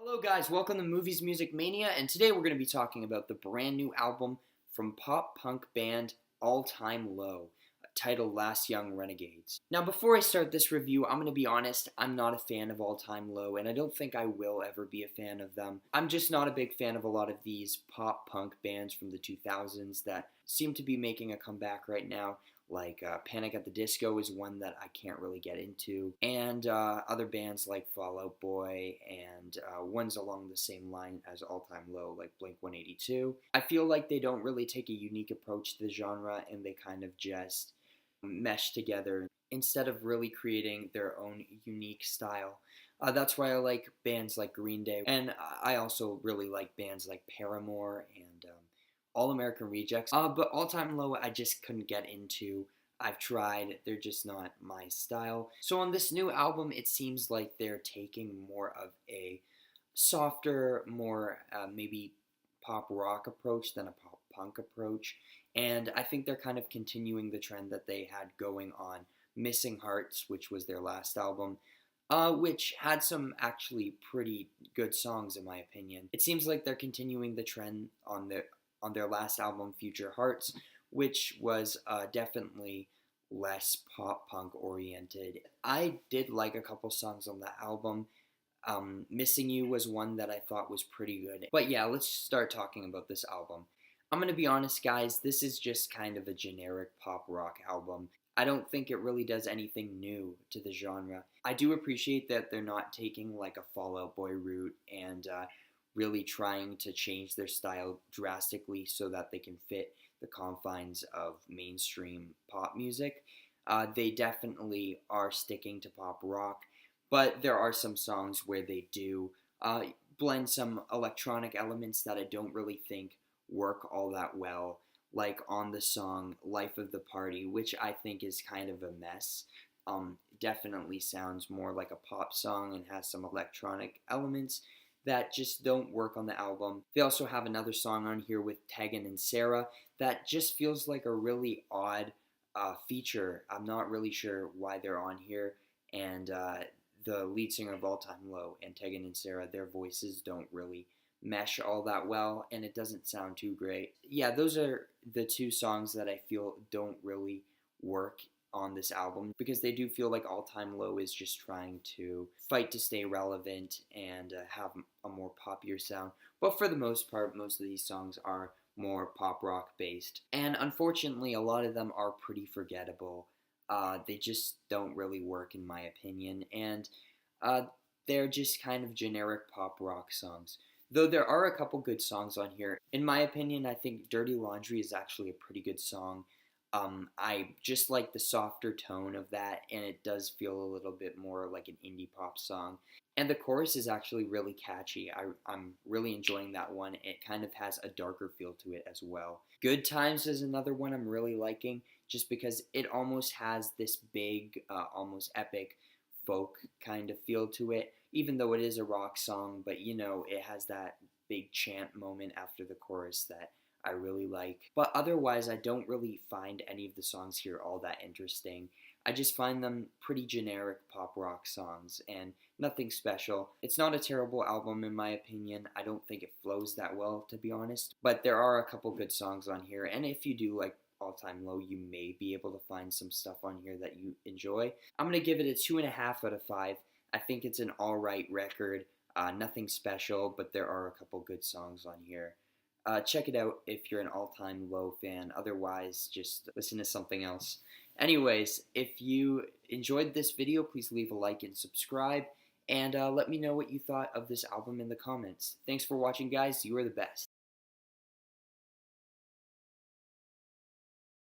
Hello guys, welcome to Movies Music Mania, and today we're going to be talking about the brand new album from pop-punk band All Time Low, titled Last Young Renegades. Now before I start this review, I'm going to be honest, I'm not a fan of All Time Low, and I don't think I will ever be a fan of them. I'm just not a big fan of a lot of these pop-punk bands from the 2000s that seem to be making a comeback right now. Like Panic at the Disco is one that I can't really get into, and other bands like Fall Out Boy and ones along the same line as All Time Low, like Blink-182. I feel like they don't really take a unique approach to the genre, and they kind of just mesh together instead of really creating their own unique style. That's why I like bands like Green Day, and I also really like bands like Paramore and All American Rejects. But All Time Low, I just couldn't get into. I've tried, they're just not my style. So on this new album, it seems like they're taking more of a softer, more maybe pop rock approach than a pop punk approach. And I think they're kind of continuing the trend that they had going on Missing Hearts, which was their last album, which had some actually pretty good songs in my opinion. It seems like they're continuing the trend on their last album, Future Hearts, which was definitely less pop punk oriented. I did like a couple songs on that album. Missing You was one that I thought was pretty good. But yeah, let's start talking about this album. I'm going to be honest, guys, this is just kind of a generic pop rock album. I don't think it really does anything new to the genre. I do appreciate that they're not taking like a Fall Out Boy route and really trying to change their style drastically so that they can fit the confines of mainstream pop music. They definitely are sticking to pop rock, but there are some songs where they do blend some electronic elements that I don't really think work all that well, like on the song Life of the Party, which I think is kind of a mess. Definitely sounds more like a pop song and has some electronic elements that just don't work on the album. They also have another song on here with Tegan and Sara that just feels like a really odd feature. I'm not really sure why they're on here, and the lead singer of All Time Low and Tegan and Sara, their voices don't really mesh all that well, and it doesn't sound too great. Yeah, those are the two songs that I feel don't really work on this album because they do feel like All Time Low is just trying to fight to stay relevant and have a more popular sound. But for the most part, most of these songs are more pop rock based. And unfortunately, a lot of them are pretty forgettable. They just don't really work in my opinion. And they're just kind of generic pop rock songs. Though there are a couple good songs on here. In my opinion, I think Dirty Laundry is actually a pretty good song. I just like the softer tone of that, and it does feel a little bit more like an indie pop song. And the chorus is actually really catchy. I'm really enjoying that one. It kind of has a darker feel to it as well. Good Times is another one I'm really liking, just because it almost has this big, almost epic folk kind of feel to it, even though it is a rock song, but you know, it has that big chant moment after the chorus that I really like. But otherwise, I don't really find any of the songs here all that interesting. I just find them pretty generic pop rock songs and nothing special. It's not a terrible album in my opinion. I don't think it flows that well, to be honest. But there are a couple good songs on here, and if you do like All Time Low, you may be able to find some stuff on here that you enjoy. I'm going to give it a 2.5 out of 5. I think it's an alright record. Nothing special, but there are a couple good songs on here. Check it out if you're an All Time Low fan. Otherwise, just listen to something else. Anyways, if you enjoyed this video, please leave a like and subscribe. And let me know what you thought of this album in the comments. Thanks for watching, guys. You are the best.